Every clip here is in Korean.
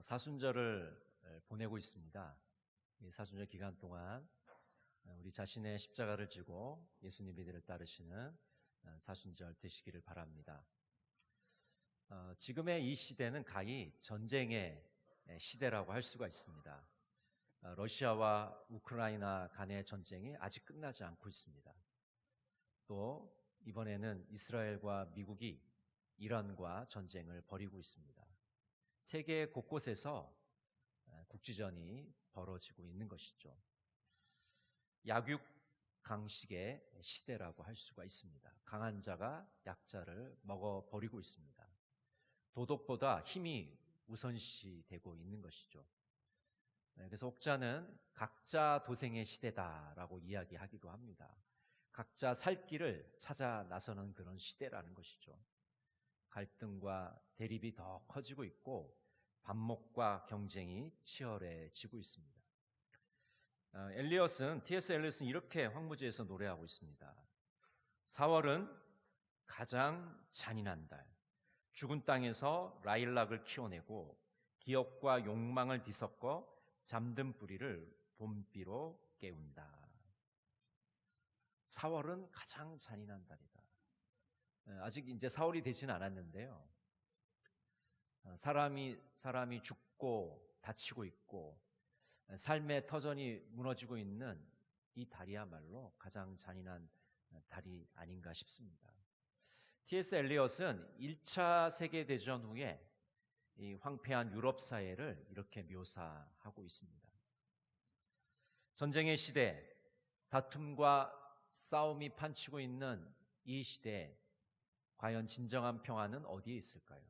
사순절을 보내고 있습니다. 이 사순절 기간 동안 우리 자신의 십자가를 지고 예수님 믿음을 따르시는 사순절 되시기를 바랍니다. 지금의 이 시대는 가히 전쟁의 시대라고 할 수가 있습니다. 러시아와 우크라이나 간의 전쟁이 아직 끝나지 않고 있습니다. 또 이번에는 이스라엘과 미국이 이란과 전쟁을 벌이고 있습니다. 세계 곳곳에서 국지전이 벌어지고 있는 것이죠. 약육강식의 시대라고 할 수가 있습니다. 강한 자가 약자를 먹어버리고 있습니다. 도덕보다 힘이 우선시되고 있는 것이죠. 그래서 혹자는 각자 도생의 시대다라고 이야기하기도 합니다. 각자 살 길을 찾아 나서는 그런 시대라는 것이죠. 갈등과 대립이 더 커지고 있고 반목과 경쟁이 치열해지고 있습니다. T.S. 엘리엇은 이렇게 황무지에서 노래하고 있습니다. 4월은 가장 잔인한 달. 죽은 땅에서 라일락을 키워내고 기억과 욕망을 뒤섞어 잠든 뿌리를 봄비로 깨운다. 4월은 가장 잔인한 달이다. 아직 이제 4월이 되지는 않았는데요. 사람이 죽고 다치고 있고 삶의 터전이 무너지고 있는 이 달이야말로 가장 잔인한 달이 아닌가 싶습니다. T.S. 엘리엇은 1차 세계대전 후에 이 황폐한 유럽 사회를 이렇게 묘사하고 있습니다. 전쟁의 시대, 다툼과 싸움이 판치고 있는 이 시대에 과연 진정한 평화는 어디에 있을까요?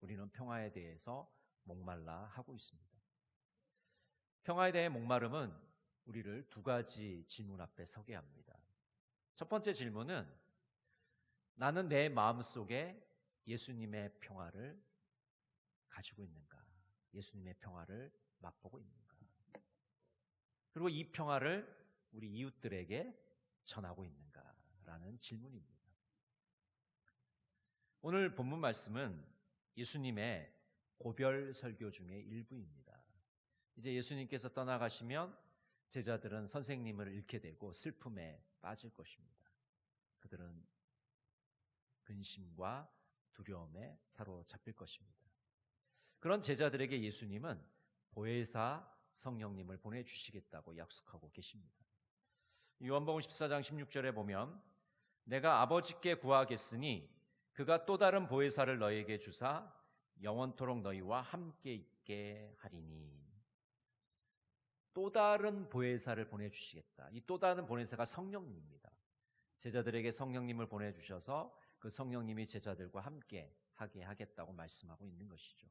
우리는 평화에 대해서 목말라 하고 있습니다. 평화에 대해 목마름은 우리를 두 가지 질문 앞에 서게 합니다. 첫 번째 질문은 나는 내 마음속에 예수님의 평화를 가지고 있는가? 예수님의 평화를 맛보고 있는가? 그리고 이 평화를 우리 이웃들에게 전하고 있는가? 라는 질문입니다. 오늘 본문 말씀은 예수님의 고별 설교 중의 일부입니다. 이제 예수님께서 떠나가시면 제자들은 선생님을 잃게 되고 슬픔에 빠질 것입니다. 그들은 근심과 두려움에 사로잡힐 것입니다. 그런 제자들에게 예수님은 보혜사 성령님을 보내주시겠다고 약속하고 계십니다. 요한복음 14장 16절에 보면 내가 아버지께 구하겠으니 그가 또 다른 보혜사를 너희에게 주사 영원토록 너희와 함께 있게 하리니. 또 다른 보혜사를 보내주시겠다. 이 또 다른 보혜사가 성령님입니다. 제자들에게 성령님을 보내주셔서 그 성령님이 제자들과 함께 하게 하겠다고 말씀하고 있는 것이죠.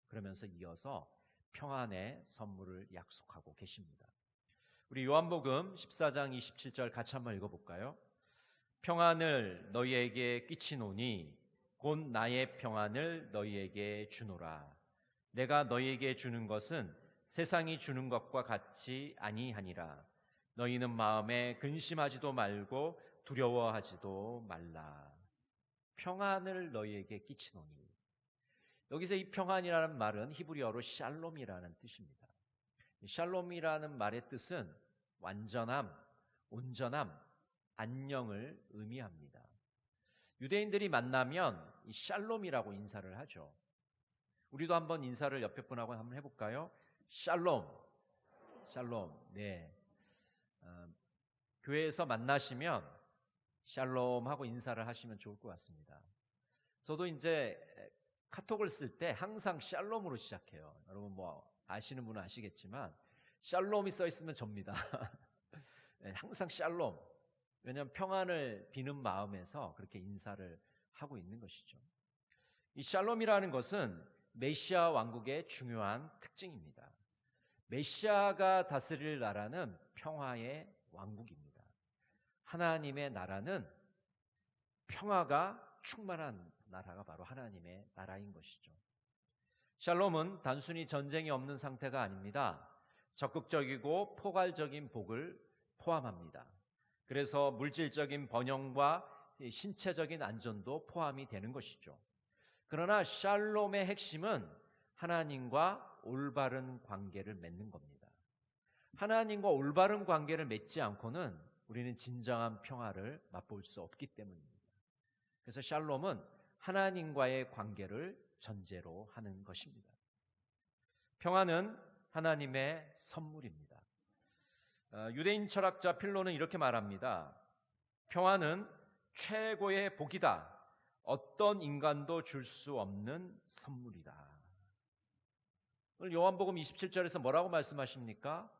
그러면서 이어서 평안의 선물을 약속하고 계십니다. 우리 요한복음 14장 27절 같이 한번 읽어볼까요? 평안을 너희에게 끼치노니 곧 나의 평안을 너희에게 주노라. 내가 너희에게 주는 것은 세상이 주는 것과 같이 아니하니라. 너희는 마음에 근심하지도 말고 두려워하지도 말라. 평안을 너희에게 끼치노니. 여기서 이 평안이라는 말은 히브리어로 샬롬이라는 뜻입니다. 샬롬이라는 말의 뜻은 완전함, 온전함, 안녕을 의미합니다. 유대인들이 만나면 이 샬롬이라고 인사를 하죠. 우리도 한번 인사를 옆에 분하고 한번 해볼까요? 샬롬, 샬롬. 네. 교회에서 만나시면 샬롬 하고 인사를 하시면 좋을 것 같습니다. 저도 이제 카톡을 쓸 때 항상 샬롬으로 시작해요. 여러분 뭐 아시는 분은 아시겠지만 샬롬이 써 있으면 접니다. 네, 항상 샬롬. 왜냐하면 평안을 비는 마음에서 그렇게 인사를 하고 있는 것이죠. 이 샬롬이라는 것은 메시아 왕국의 중요한 특징입니다. 메시아가 다스릴 나라는 평화의 왕국입니다. 하나님의 나라는 평화가 충만한 나라가 바로 하나님의 나라인 것이죠. 샬롬은 단순히 전쟁이 없는 상태가 아닙니다. 적극적이고 포괄적인 복을 포함합니다. 그래서 물질적인 번영과 신체적인 안전도 포함이 되는 것이죠. 그러나 샬롬의 핵심은 하나님과 올바른 관계를 맺는 겁니다. 하나님과 올바른 관계를 맺지 않고는 우리는 진정한 평화를 맛볼 수 없기 때문입니다. 그래서 샬롬은 하나님과의 관계를 전제로 하는 것입니다. 평화는 하나님의 선물입니다. 유대인 철학자 필로는 이렇게 말합니다. 평화는 최고의 복이다. 어떤 인간도 줄 수 없는 선물이다. 오늘 요한복음 27절에서 뭐라고 말씀하십니까?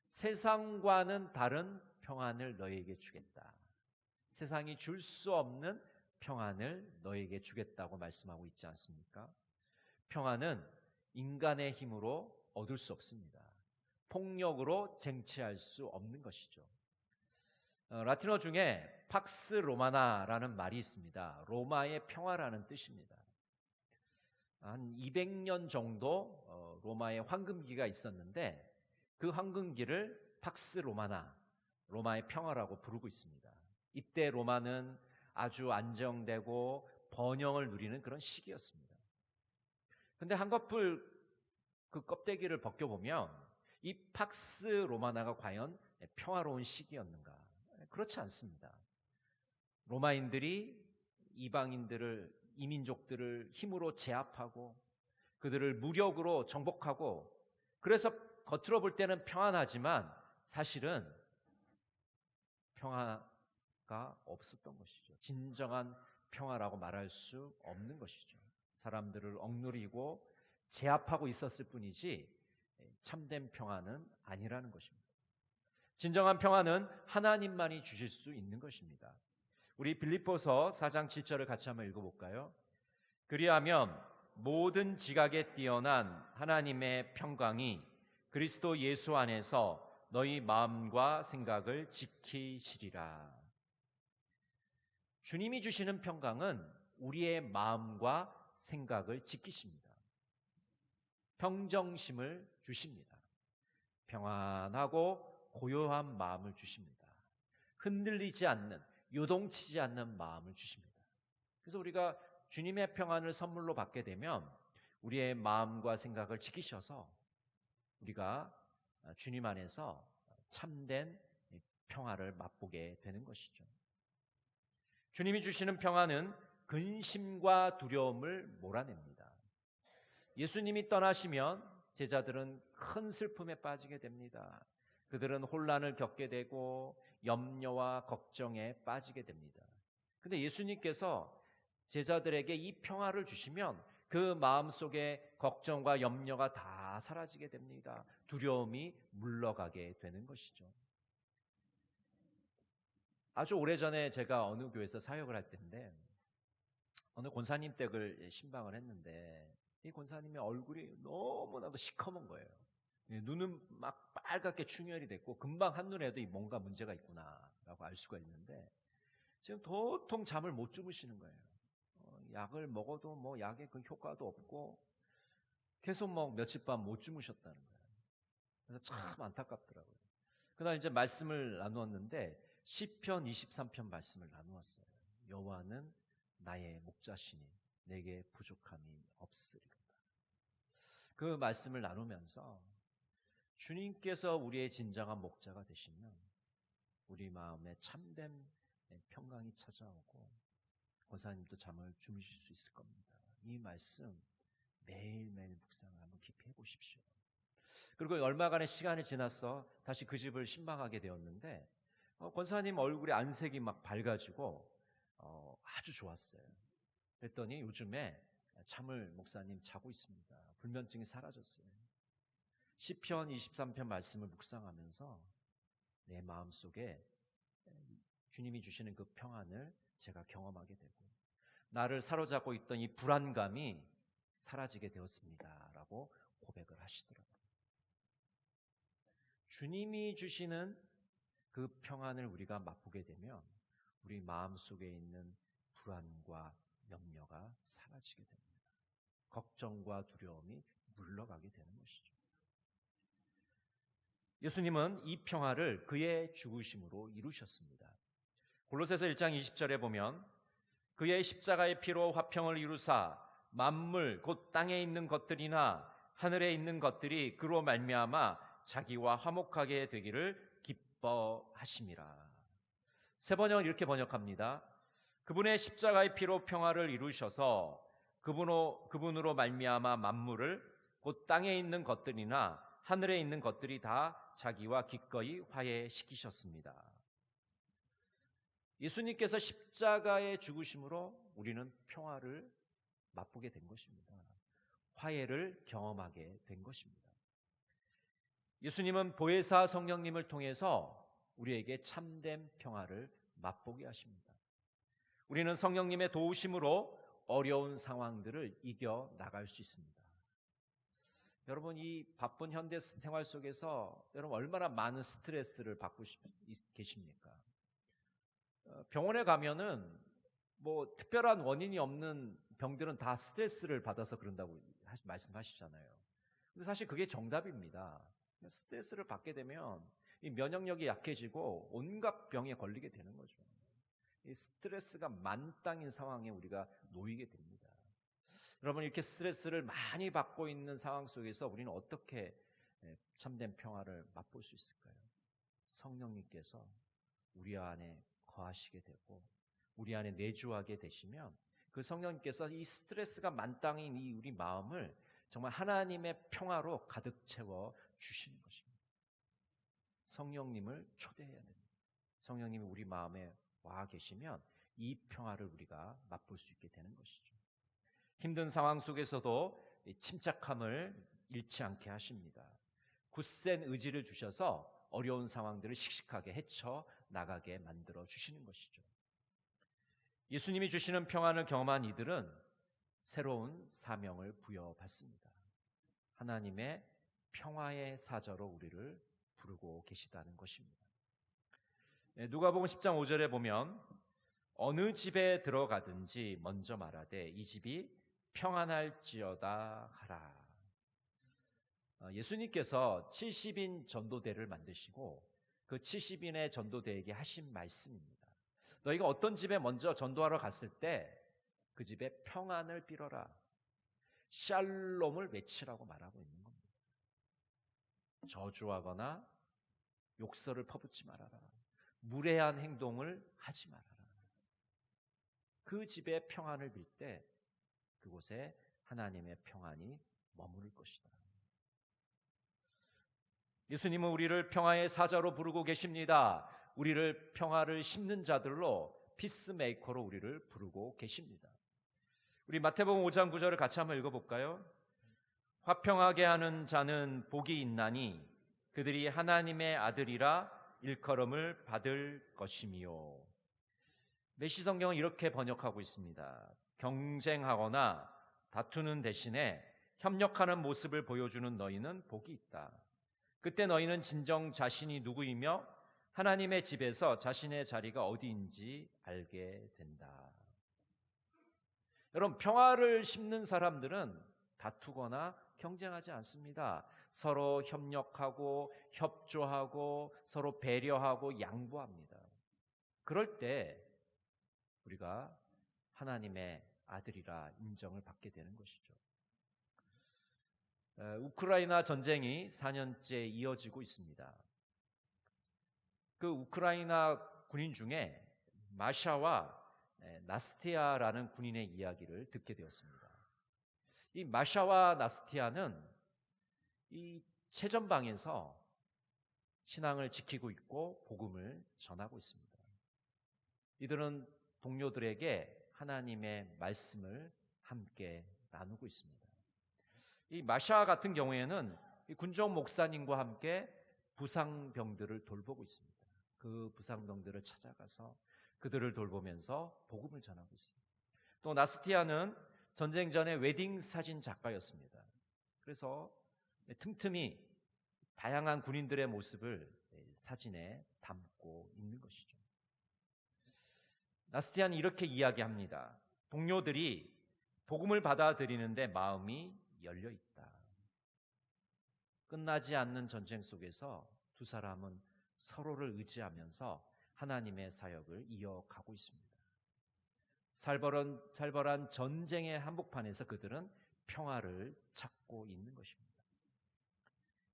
세상과는 다른 평안을 너에게 주겠다. 세상이 줄 수 없는 평안을 너에게 주겠다고 말씀하고 있지 않습니까? 평안은 인간의 힘으로 얻을 수 없습니다. 폭력으로 쟁취할 수 없는 것이죠. 라틴어 중에 팍스 로마나라는 말이 있습니다. 로마의 평화라는 뜻입니다. 한 200년 정도 로마의 황금기가 있었는데 그 황금기를 팍스 로마나, 로마의 평화라고 부르고 있습니다. 이때 로마는 아주 안정되고 번영을 누리는 그런 시기였습니다. 그런데 한꺼풀 그 껍데기를 벗겨보면 이 팍스 로마나가 과연 평화로운 시기였는가? 그렇지 않습니다. 로마인들이 이방인들을, 이민족들을 힘으로 제압하고 그들을 무력으로 정복하고, 그래서 겉으로 볼 때는 평안하지만 사실은 평화가 없었던 것이죠. 진정한 평화라고 말할 수 없는 것이죠. 사람들을 억누르고 제압하고 있었을 뿐이지 참된 평화는 아니라는 것입니다. 진정한 평화는 하나님만이 주실 수 있는 것입니다. 우리 빌립보서 4장 7절을 같이 한번 읽어볼까요? 그리하면 모든 지각에 뛰어난 하나님의 평강이 그리스도 예수 안에서 너희 마음과 생각을 지키시리라. 주님이 주시는 평강은 우리의 마음과 생각을 지키십니다. 평정심을 주십니다. 평안하고 고요한 마음을 주십니다. 흔들리지 않는, 요동치지 않는 마음을 주십니다. 그래서 우리가 주님의 평안을 선물로 받게 되면 우리의 마음과 생각을 지키셔서 우리가 주님 안에서 참된 평화를 맛보게 되는 것이죠. 주님이 주시는 평화는 근심과 두려움을 몰아냅니다. 예수님이 떠나시면 제자들은 큰 슬픔에 빠지게 됩니다. 그들은 혼란을 겪게 되고 염려와 걱정에 빠지게 됩니다. 그런데 예수님께서 제자들에게 이 평화를 주시면 그 마음속에 걱정과 염려가 다 사라지게 됩니다. 두려움이 물러가게 되는 것이죠. 아주 오래전에 제가 어느 교회에서 사역을 할 때인데 어느 권사님 댁을 신방을 했는데 이 권사님의 얼굴이 너무나도 시커먼 거예요. 눈은 막 빨갛게 충혈이 됐고 금방 한눈에도 뭔가 문제가 있구나라고 알 수가 있는데 지금 도통 잠을 못 주무시는 거예요. 약을 먹어도 뭐 약의 그 효과도 없고 계속 뭐 며칠 밤 못 주무셨다는 거예요. 그래서 참 안타깝더라고요. 그날 이제 말씀을 나누었는데 시편 23편 말씀을 나누었어요. 여호와는 나의 목자시니 내게 부족함이 없으리로다. 그 말씀을 나누면서 주님께서 우리의 진정한 목자가 되시면 우리 마음에 참된 평강이 찾아오고 권사님도 잠을 주무실 수 있을 겁니다. 이 말씀 매일매일 묵상을 한번 깊이 해보십시오. 그리고 얼마간의 시간이 지나서 다시 그 집을 신방하게 되었는데 권사님 얼굴에 안색이 막 밝아지고 아주 좋았어요. 그랬더니 요즘에 잠을 목사님 자고 있습니다. 불면증이 사라졌어요. 시편 23편 말씀을 묵상하면서 내 마음속에 주님이 주시는 그 평안을 제가 경험하게 되고 나를 사로잡고 있던 이 불안감이 사라지게 되었습니다. 라고 고백을 하시더라고요. 주님이 주시는 그 평안을 우리가 맛보게 되면 우리 마음속에 있는 불안과 염려가 사라지게 됩니다. 걱정과 두려움이 물러가게 되는 것이죠. 예수님은 이 평화를 그의 죽으심으로 이루셨습니다. 골로새서 1장 20절에 보면 그의 십자가의 피로 화평을 이루사 만물 곧 땅에 있는 것들이나 하늘에 있는 것들이 그로 말미암아 자기와 화목하게 되기를 기뻐하심이라. 세 번역은 이렇게 번역합니다. 그분의 십자가의 피로 평화를 이루셔서 그분으로 말미암아 만물을 곧 땅에 있는 것들이나 하늘에 있는 것들이 다 자기와 기꺼이 화해시키셨습니다. 예수님께서 십자가의 죽으심으로 우리는 평화를 맛보게 된 것입니다. 화해를 경험하게 된 것입니다. 예수님은 보혜사 성령님을 통해서 우리에게 참된 평화를 맛보게 하십니다. 우리는 성령님의 도우심으로 어려운 상황들을 이겨 나갈 수 있습니다. 여러분, 이 바쁜 현대 생활 속에서 여러분 얼마나 많은 스트레스를 받고 계십니까? 병원에 가면은 뭐 특별한 원인이 없는 병들은 다 스트레스를 받아서 그런다고 말씀하시잖아요. 근데 사실 그게 정답입니다. 스트레스를 받게 되면 이 면역력이 약해지고 온갖 병에 걸리게 되는 거죠. 이 스트레스가 만땅인 상황에 우리가 놓이게 됩니다. 여러분, 이렇게 스트레스를 많이 받고 있는 상황 속에서 우리는 어떻게 참된 평화를 맛볼 수 있을까요? 성령님께서 우리 안에 거하시게 되고 우리 안에 내주하게 되시면 그 성령님께서 이 스트레스가 만땅인 이 우리 마음을 정말 하나님의 평화로 가득 채워 주시는 것입니다. 성령님을 초대해야 됩니다. 성령님이 우리 마음에 와 계시면 이 평화를 우리가 맛볼 수 있게 되는 것이죠. 힘든 상황 속에서도 침착함을 잃지 않게 하십니다. 굳센 의지를 주셔서 어려운 상황들을 씩씩하게 헤쳐 나가게 만들어 주시는 것이죠. 예수님이 주시는 평안을 경험한 이들은 새로운 사명을 부여받습니다. 하나님의 평화의 사자로 우리를 부르고 계시다는 것입니다. 누가복음 10장 5절에 보면 어느 집에 들어가든지 먼저 말하되 이 집이 평안할지어다 하라. 예수님께서 70인 전도대를 만드시고 그 70인의 전도대에게 하신 말씀입니다. 너희가 어떤 집에 먼저 전도하러 갔을 때 그 집에 평안을 빌어라. 샬롬을 외치라고 말하고 있는 겁니다. 저주하거나 욕설을 퍼붓지 말아라. 무례한 행동을 하지 말아라. 그 집에 평안을 빌 때 그곳에 하나님의 평안이 머무를 것이다. 예수님은 우리를 평화의 사자로 부르고 계십니다. 우리를 평화를 심는 자들로 피스메이커로 우리를 부르고 계십니다. 우리 마태복음 5장 9절을 같이 한번 읽어볼까요? 화평하게 하는 자는 복이 있나니 그들이 하나님의 아들이라 일컬음을 받을 것이미요. 메시성경은 이렇게 번역하고 있습니다. 경쟁하거나 다투는 대신에 협력하는 모습을 보여주는 너희는 복이 있다. 그때 너희는 진정 자신이 누구이며 하나님의 집에서 자신의 자리가 어디인지 알게 된다. 여러분, 평화를 심는 사람들은 다투거나 경쟁하지 않습니다. 서로 협력하고 협조하고 서로 배려하고 양보합니다. 그럴 때 우리가 하나님의 아들이라 인정을 받게 되는 것이죠. 우크라이나 전쟁이 4년째 이어지고 있습니다. 그 우크라이나 군인 중에 마샤와 나스티아라는 군인의 이야기를 듣게 되었습니다. 이 마샤와 나스티아는 이 최전방에서 신앙을 지키고 있고 복음을 전하고 있습니다. 이들은 동료들에게 하나님의 말씀을 함께 나누고 있습니다. 이 마샤 같은 경우에는 이 군종 목사님과 함께 부상병들을 돌보고 있습니다. 그 부상병들을 찾아가서 그들을 돌보면서 복음을 전하고 있습니다. 또 나스티아는 전쟁 전에 웨딩 사진 작가였습니다. 그래서 틈틈이 다양한 군인들의 모습을 사진에 담고 있는 것이죠. 나스티아는 이렇게 이야기합니다. 동료들이 복음을 받아들이는데 마음이 열려 있다. 끝나지 않는 전쟁 속에서 두 사람은 서로를 의지하면서 하나님의 사역을 이어가고 있습니다. 살벌한 전쟁의 한복판에서 그들은 평화를 찾고 있는 것입니다.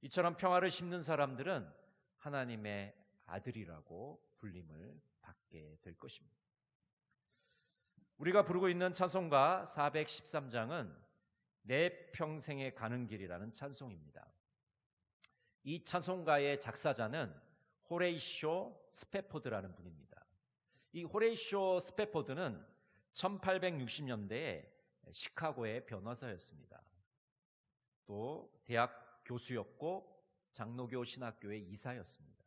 이처럼 평화를 심는 사람들은 하나님의 아들이라고 불림을 받게 될 것입니다. 우리가 부르고 있는 찬송가 413장은 내 평생에 가는 길이라는 찬송입니다. 이 찬송가의 작사자는 호레이쇼 스페포드라는 분입니다. 이 호레이쇼 스페포드는 1860년대에 시카고의 변호사였습니다. 또 대학 교수였고 장로교 신학교의 이사였습니다.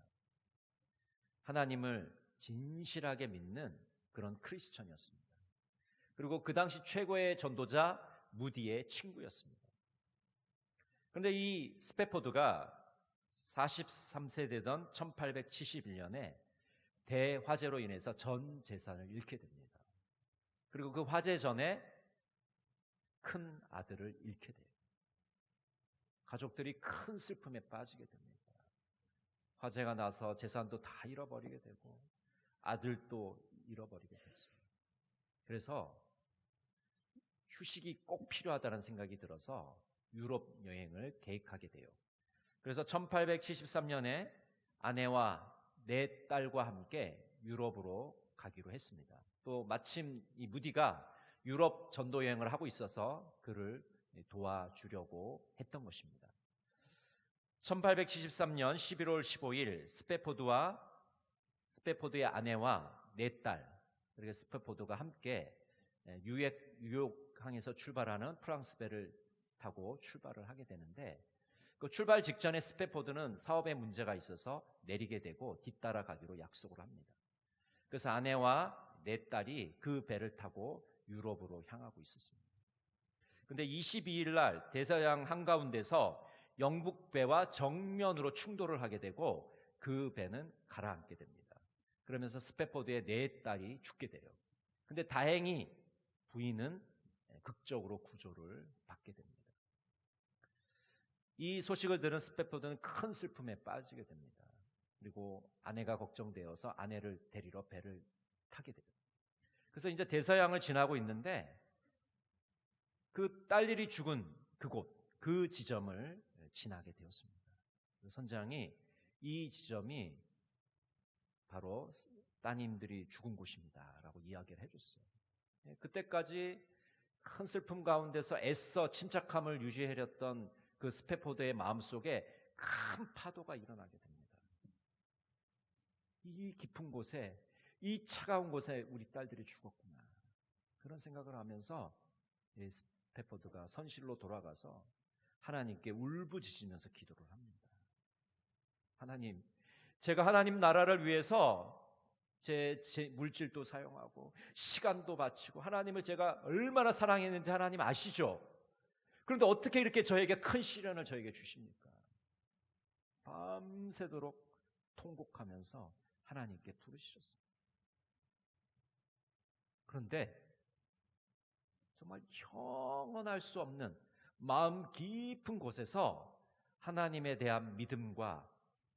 하나님을 진실하게 믿는 그런 크리스천이었습니다. 그리고 그 당시 최고의 전도자 무디의 친구였습니다. 그런데 이 스페포드가 43세 되던 1871년에 대화재로 인해서 전 재산을 잃게 됩니다. 그리고 그 화재 전에 큰 아들을 잃게 돼요. 가족들이 큰 슬픔에 빠지게 됩니다. 화재가 나서 재산도 다 잃어버리게 되고 아들도 잃어버리게 됐어요. 그래서 휴식이 꼭 필요하다는 생각이 들어서 유럽 여행을 계획하게 돼요. 그래서 1873년에 아내와 4딸과 함께 유럽으로 가기로 했습니다. 또 마침 이 무디가 유럽 전도 여행을 하고 있어서 그를 도와주려고 했던 것입니다. 1873년 11월 15일 스페포드의 아내와 4딸 그리고 스페포드가 함께 뉴욕항에서 출발하는 프랑스 배를 타고 출발을 하게 되는데 그 출발 직전에 스페포드는 사업에 문제가 있어서 내리게 되고 뒤따라 가기로 약속을 합니다. 그래서 아내와 4딸이 그 배를 타고 유럽으로 향하고 있었습니다. 그런데 22일 날 대서양 한가운데서 영국 배와 정면으로 충돌을 하게 되고 그 배는 가라앉게 됩니다. 그러면서 스페포드의 4딸이 죽게 돼요. 그런데 다행히 부인은 극적으로 구조를 받게 됩니다. 이 소식을 들은 스페포드는 큰 슬픔에 빠지게 됩니다. 그리고 아내가 걱정되어서 아내를 데리러 배를 타게 됩니다. 그래서 이제 대서양을 지나고 있는데 그 딸들이 죽은 그 지점을 지나게 되었습니다. 선장이 이 지점이 바로 따님들이 죽은 곳입니다 라고 이야기를 해줬어요. 그때까지 큰 슬픔 가운데서 애써 침착함을 유지하려던 그 스페포드의 마음속에 큰 파도가 일어나게 됩니다. 이 깊은 곳에, 이 차가운 곳에 우리 딸들이 죽었구나. 그런 생각을 하면서 스페포드가 선실로 돌아가서 하나님께 울부짖으면서 기도를 합니다. 하나님, 제가 하나님 나라를 위해서 제 물질도 사용하고 시간도 바치고 하나님을 제가 얼마나 사랑했는지 하나님 아시죠? 그런데 어떻게 이렇게 저에게 큰 시련을 저에게 주십니까? 밤새도록 통곡하면서 하나님께 부르짖었습니다. 그런데 정말 형언할 수 없는 마음 깊은 곳에서 하나님에 대한 믿음과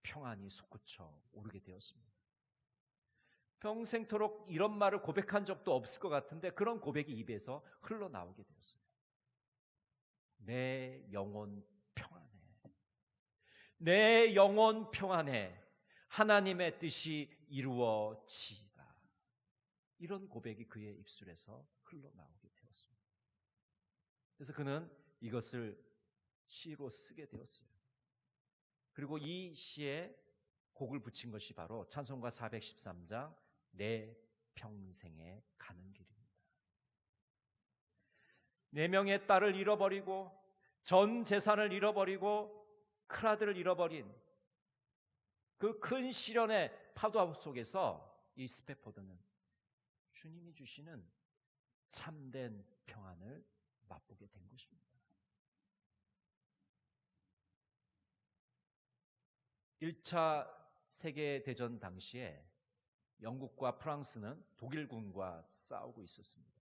평안이 솟구쳐 오르게 되었습니다. 평생토록 이런 말을 고백한 적도 없을 것 같은데 그런 고백이 입에서 흘러나오게 되었어요. 내 영혼 평안해. 내 영혼 평안해. 하나님의 뜻이 이루어지이다. 이런 고백이 그의 입술에서 흘러나오게 되었습니다. 그래서 그는 이것을 시로 쓰게 되었어요. 그리고 이 시에 곡을 붙인 것이 바로 찬송가 413장 내 평생에 가는 길입니다. 4명의 딸을 잃어버리고 전 재산을 잃어버리고 큰아들을 잃어버린 그 큰 시련의 파도 속에서 이 스페포드는 주님이 주시는 참된 평안을 맛보게 된 것입니다. 1차 세계대전 당시에 영국과 프랑스는 독일군과 싸우고 있었습니다.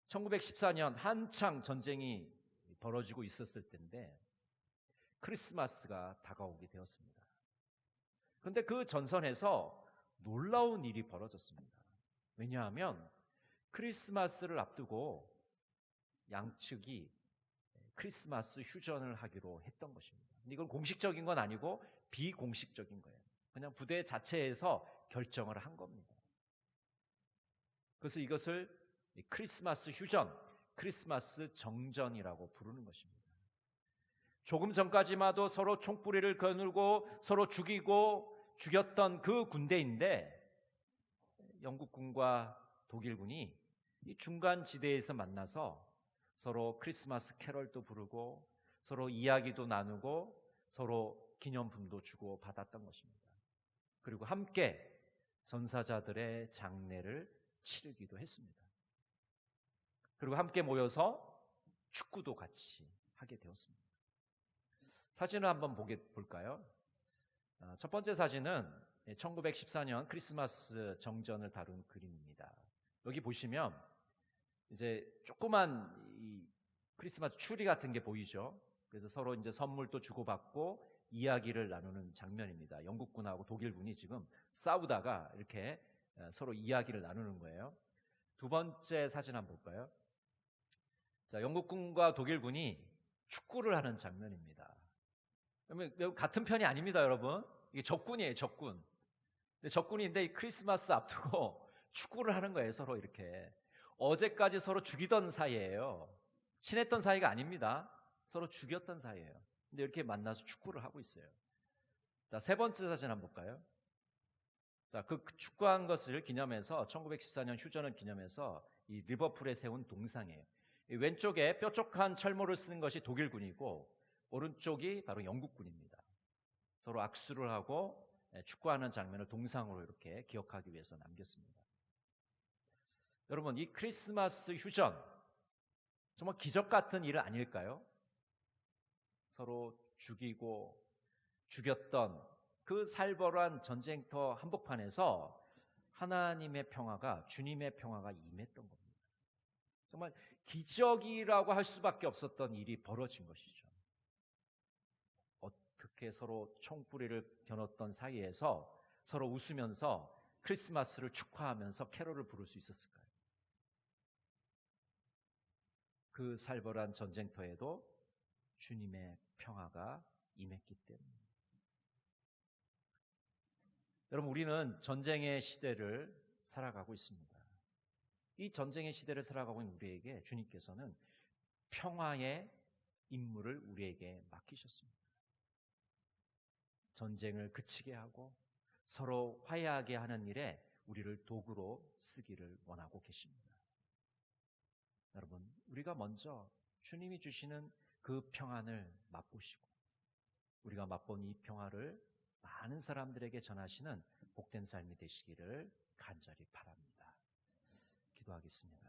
1914년 한창 전쟁이 벌어지고 있었을 때인데 크리스마스가 다가오게 되었습니다. 그런데 그 전선에서 놀라운 일이 벌어졌습니다. 왜냐하면 크리스마스를 앞두고 양측이 크리스마스 휴전을 하기로 했던 것입니다. 이건 공식적인 건 아니고 비공식적인 거예요. 그냥 부대 자체에서 결정을 한 겁니다. 그래서 이것을 크리스마스 휴전, 크리스마스 정전이라고 부르는 것입니다. 조금 전까지만 해도 서로 총뿌리를 거누고 서로 죽이고 죽였던 그 군대인데 영국군과 독일군이 이 중간 지대에서 만나서 서로 크리스마스 캐럴도 부르고 서로 이야기도 나누고 서로 기념품도 주고 받았던 것입니다. 그리고 함께 전사자들의 장례를 치르기도 했습니다. 그리고 함께 모여서 축구도 같이 하게 되었습니다. 사진을 한번 볼까요? 첫 번째 사진은 1914년 크리스마스 정전을 다룬 그림입니다. 여기 보시면 이제 조그만 이 크리스마스 추리 같은 게 보이죠. 그래서 서로 이제 선물도 주고받고 이야기를 나누는 장면입니다. 영국군하고 독일군이 지금 싸우다가 이렇게 서로 이야기를 나누는 거예요. 두 번째 사진 한번 볼까요? 자, 영국군과 독일군이 축구를 하는 장면입니다. 그러면 같은 편이 아닙니다, 여러분. 이게 적군이에요, 적군. 근데 적군인데 이 크리스마스 앞두고 축구를 하는 거예요, 서로 이렇게. 어제까지 서로 죽이던 사이예요. 친했던 사이가 아닙니다. 서로 죽였던 사이예요. 근데 이렇게 만나서 축구를 하고 있어요. 자, 세 번째 사진 한번 볼까요? 자, 그 축구한 것을 기념해서 1914년 휴전을 기념해서 이 리버풀에 세운 동상이에요. 이 왼쪽에 뾰족한 철모를 쓴 것이 독일군이고 오른쪽이 바로 영국군입니다. 서로 악수를 하고 축구하는 장면을 동상으로 이렇게 기억하기 위해서 남겼습니다. 여러분, 이 크리스마스 휴전 정말 기적 같은 일 아닐까요? 서로 죽이고 죽였던 그 살벌한 전쟁터 한복판에서 하나님의 평화가, 주님의 평화가 임했던 겁니다. 정말 기적이라고 할 수밖에 없었던 일이 벌어진 것이죠. 어떻게 서로 총뿌리를 겨눴던 사이에서 서로 웃으면서 크리스마스를 축하하면서 캐롤을 부를 수 있었을까요? 그 살벌한 전쟁터에도 주님의 평화가 임했기 때문입니다. 여러분, 우리는 전쟁의 시대를 살아가고 있습니다. 이 전쟁의 시대를 살아가고 있는 우리에게 주님께서는 평화의 임무를 우리에게 맡기셨습니다. 전쟁을 그치게 하고 서로 화해하게 하는 일에 우리를 도구로 쓰기를 원하고 계십니다. 여러분, 우리가 먼저 주님이 주시는 그 평안을 맛보시고 우리가 맛본 이 평화를 많은 사람들에게 전하시는 복된 삶이 되시기를 간절히 바랍니다. 기도하겠습니다.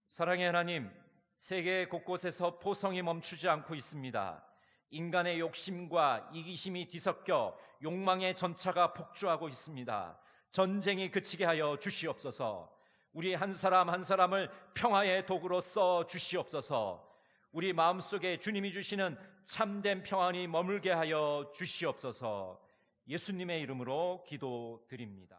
사랑의 하나님, 세계 곳곳에서 포성이 멈추지 않고 있습니다. 인간의 욕심과 이기심이 뒤섞여 욕망의 전차가 폭주하고 있습니다. 전쟁이 그치게 하여 주시옵소서. 우리 한 사람 한 사람을 평화의 도구로 써 주시옵소서. 우리 마음속에 주님이 주시는 참된 평안이 머물게 하여 주시옵소서. 예수님의 이름으로 기도드립니다.